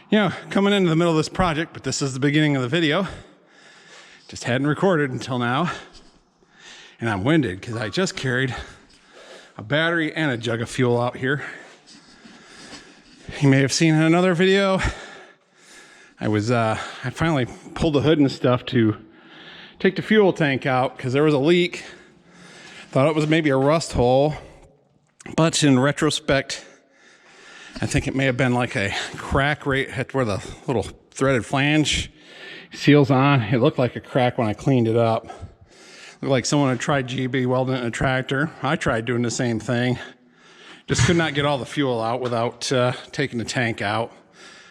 You know, coming into the middle of this project, but this is the beginning of the video. Just hadn't recorded until now. And I'm winded because I just carried a battery and a jug of fuel out here. You may have seen in another video, I finally pulled the hood and stuff to take the fuel tank out because there was a leak. Thought it was maybe a rust hole, but in retrospect, I think it may have been like a crack right at where the little threaded flange seals on. It looked like a crack when I cleaned it up. Looked like someone had tried GB welding it in a tractor. I tried doing the same thing. Just could not get all the fuel out without taking the tank out.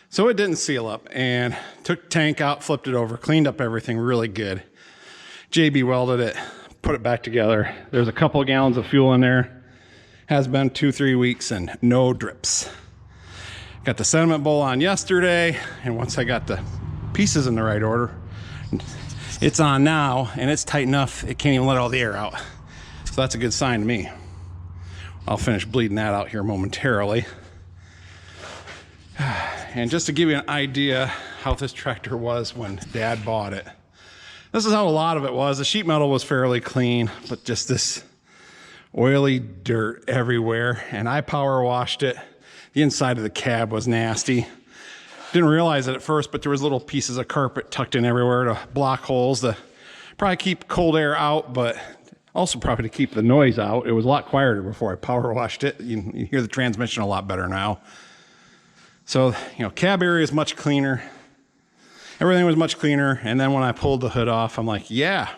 So it didn't seal up, and took the tank out, flipped it over, cleaned up everything really good. JB welded it, put it back together. There's a couple of gallons of fuel in there. Has been 2-3 weeks and no drips. Got the sediment bowl on yesterday, and once I got the pieces in the right order, it's on now, and it's tight enough it can't even let all the air out. So that's a good sign to me. I'll finish bleeding that out here momentarily. And just to give you an idea how this tractor was when Dad bought it. This is how a lot of it was. The sheet metal was fairly clean, but just this oily dirt everywhere. And I power washed it. The inside of the cab was nasty. Didn't realize it at first, but there was little pieces of carpet tucked in everywhere to block holes to probably keep cold air out, but also probably to keep the noise out. It was a lot quieter before I power washed it. You hear the transmission a lot better now. So, you know, cab area is much cleaner. Everything was much cleaner. And then when I pulled the hood off, I'm like, yeah,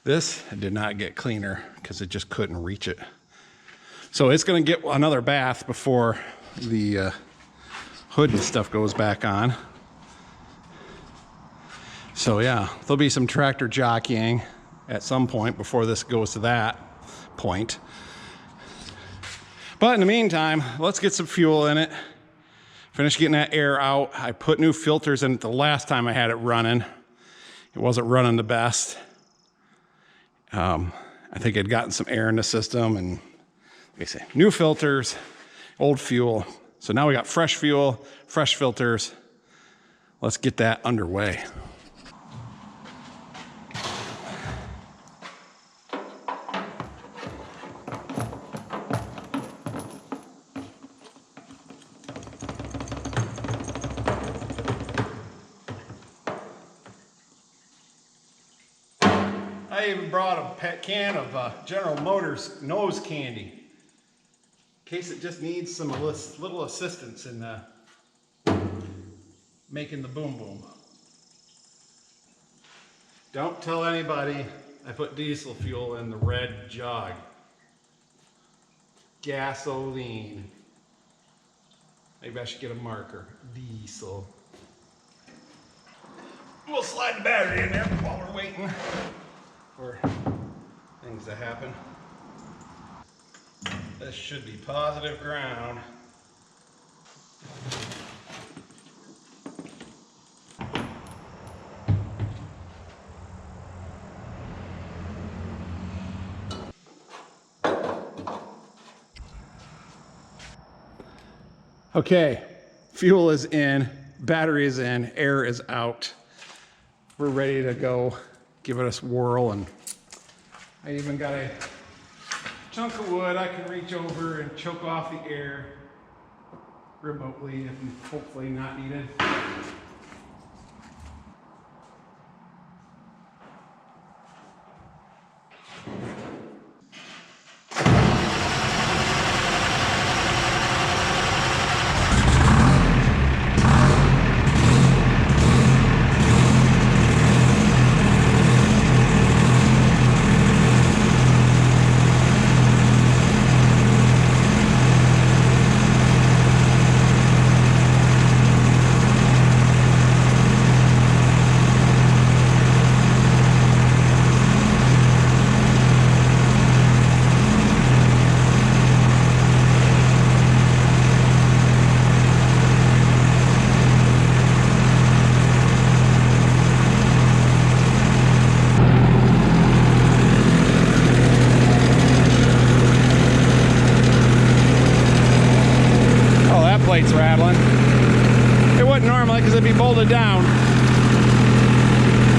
this did not get cleaner because it just couldn't reach it. So it's going to get another bath before the hood and stuff goes back on. So yeah, there'll be some tractor jockeying at some point before this goes to that point. But in the meantime, let's get some fuel in it. Finish getting that air out. I put new filters in it the last time I had it running. It wasn't running the best. I think I'd gotten some air in the system, and like I say, new filters, old fuel. So now we got fresh fuel, fresh filters. Let's get that underway. I even brought a pet can of General Motors nose candy in case it just needs some little assistance in making the boom boom. Don't tell anybody I put diesel fuel in the red jug. Gasoline. Maybe I should get a marker. Diesel. We'll slide the battery in there while we're waiting for things to happen. This should be positive ground. Okay, fuel is in, battery is in, air is out. We're ready to go. Give it a whirl, and I even got a chunk of wood I can reach over and choke off the air remotely if hopefully not needed. like because it'd be bolted down.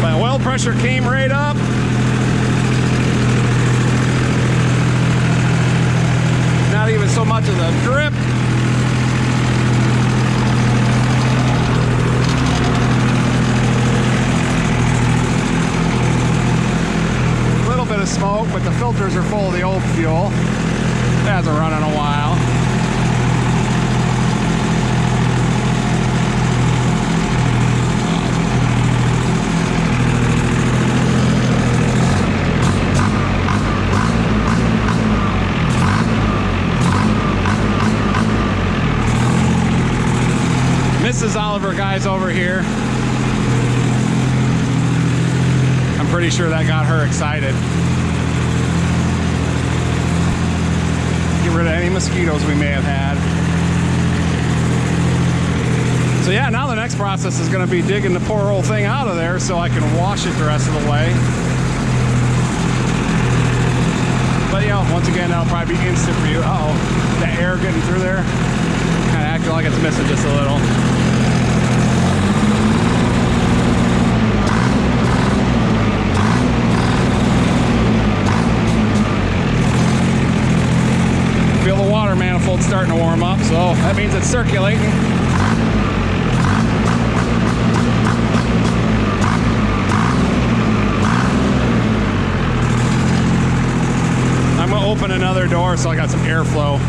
But oil pressure came right up. Not even so much as a drip. A little bit of smoke, but the filters are full of the old fuel. It hasn't run in a while. Mrs. Oliver guy's over here. I'm pretty sure that got her excited. Get rid of any mosquitoes we may have had. So yeah, now the next process is going to be digging the poor old thing out of there so I can wash it the rest of the way. But you know, once again, that'll probably be instant for you. Uh-oh, that air getting through there. Kind of acting like it's missing just a little. Feel the water manifold starting to warm up, so that means it's circulating. I'm gonna open another door so I got some airflow.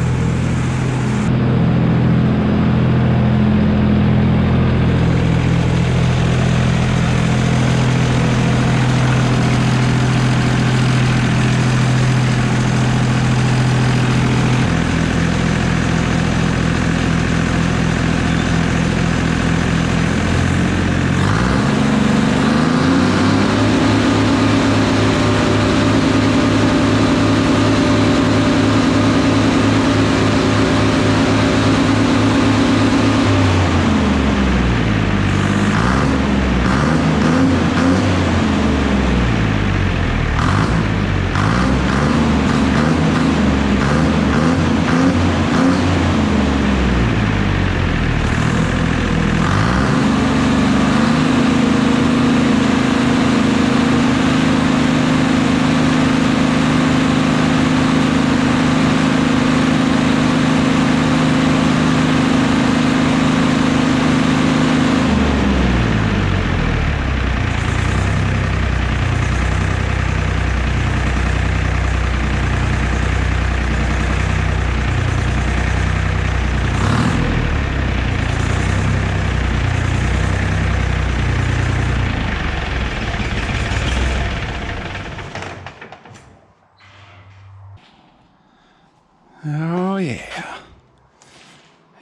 Oh yeah.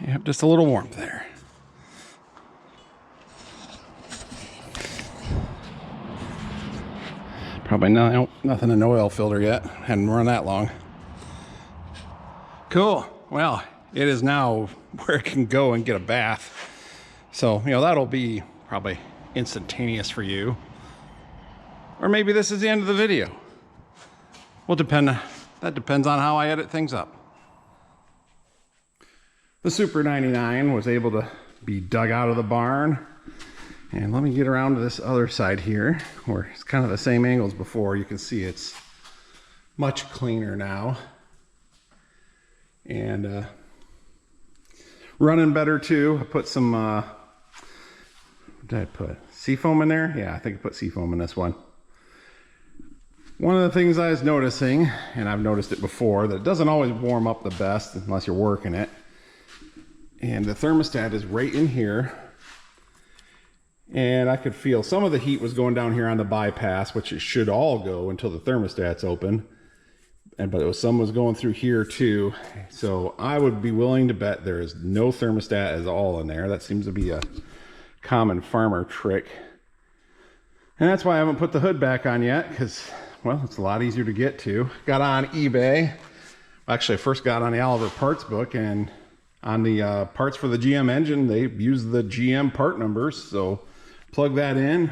Yep, just a little warmth there. Probably nothing in the oil filter yet. Hadn't run that long. Cool. Well, it is now where it can go and get a bath. So, you know, that'll be probably instantaneous for you. Or maybe this is the end of the video. Will depend. That depends on how I edit things up. The Super 99 was able to be dug out of the barn. And let me get around to this other side here, where it's kind of the same angle as before. You can see it's much cleaner now. And running better too. I put some, what did I put? Seafoam in there? Yeah, I think I put seafoam in this one. One of the things I was noticing, and I've noticed it before, that it doesn't always warm up the best unless you're working it. And the thermostat is right in here. And I could feel some of the heat was going down here on the bypass, which it should all go until the thermostat's open. But some was going through here too. So I would be willing to bet there is no thermostat at all in there. That seems to be a common farmer trick. And that's why I haven't put the hood back on yet, because, well, it's a lot easier to get to. Got on eBay. Actually, I first got on the Oliver parts book, and on the parts for the GM engine, they use the GM part numbers. So plug that in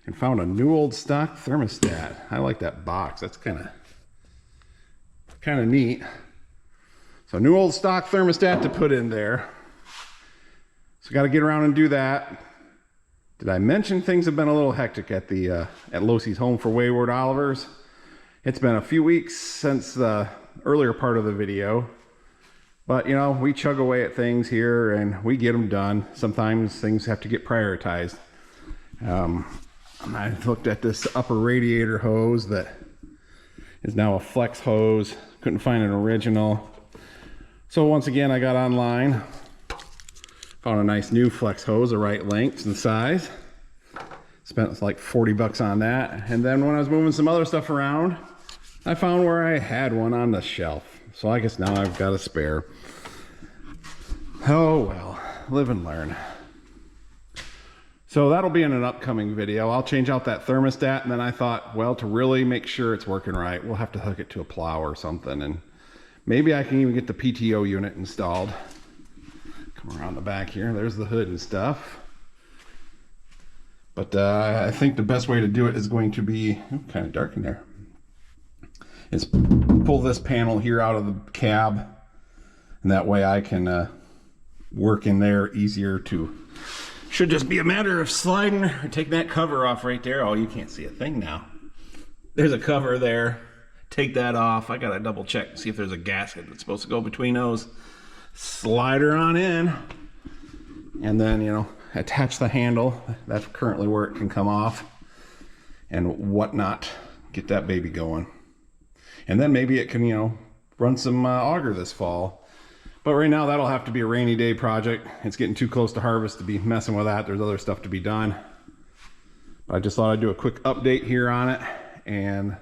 and found a new old stock thermostat. I like that box. That's kind of neat. So new old stock thermostat to put in there. So got to get around and do that. Did I mention things have been a little hectic at the at Losey's Home for Wayward Olivers? It's been a few weeks since the earlier part of the video, but you know, we chug away at things here and we get them done. Sometimes things have to get prioritized. I looked at this upper radiator hose that is now a flex hose. Couldn't find an original. So once again, I got online, found a nice new flex hose, the right length and size. Spent like 40 bucks on that. And then when I was moving some other stuff around, I found where I had one on the shelf. So I guess now I've got a spare. Oh well, live and learn. So that'll be in an upcoming video. I'll change out that thermostat, and then I thought, well, to really make sure it's working right, we'll have to hook it to a plow or something, and maybe I can even get the PTO unit installed. Come around the back here, there's the hood and stuff. But I think the best way to do it is going to be, kind of dark in there, is pull this panel here out of the cab, and that way I can work in there easier to. Should just be a matter of sliding or taking that cover off right there. Oh, you can't see a thing now. There's a cover there. Take that off. I gotta double check and see if there's a gasket that's supposed to go between those. Slide her on in. And then, you know, attach the handle. That's currently where it can come off. And whatnot. Get that baby going. And then maybe it can, you know, run some auger this fall. But right now, that'll have to be a rainy day project. It's getting too close to harvest to be messing with that. There's other stuff to be done. But I just thought I'd do a quick update here on it. And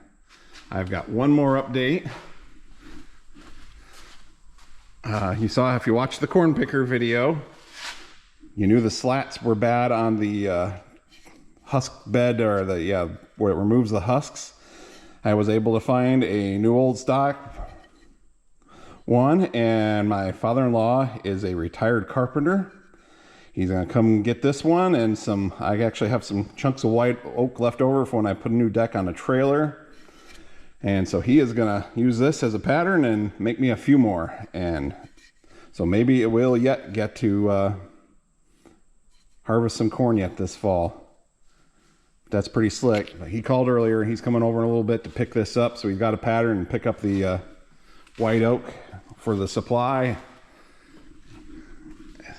I've got one more update. You saw, if you watched the corn picker video, you knew the slats were bad on the husk bed, or the, where it removes the husks. I was able to find a new old stock one, and my father-in-law is a retired carpenter. He's gonna come get this one and some. I actually have some chunks of white oak left over for when I put a new deck on a trailer, and so he is gonna use this as a pattern and make me a few more. And so maybe it will yet get to harvest some corn yet this fall. That's pretty slick. But he called earlier. He's coming over in a little bit to pick this up, so he's got a pattern and pick up the white oak for the supply.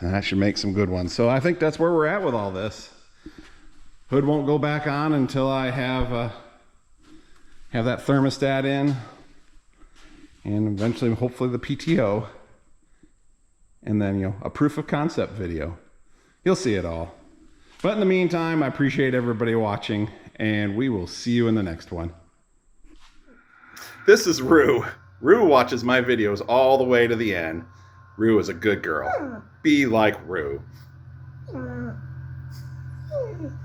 And that should make some good ones. So I think that's where we're at with all this. Hood won't go back on until I have that thermostat in, and eventually hopefully the PTO, and then, you know, a proof of concept video. You'll see it all. But in the meantime, I appreciate everybody watching, and we will see you in the next one. This is Rue. Rue watches my videos all the way to the end. Rue is a good girl. Be like Rue.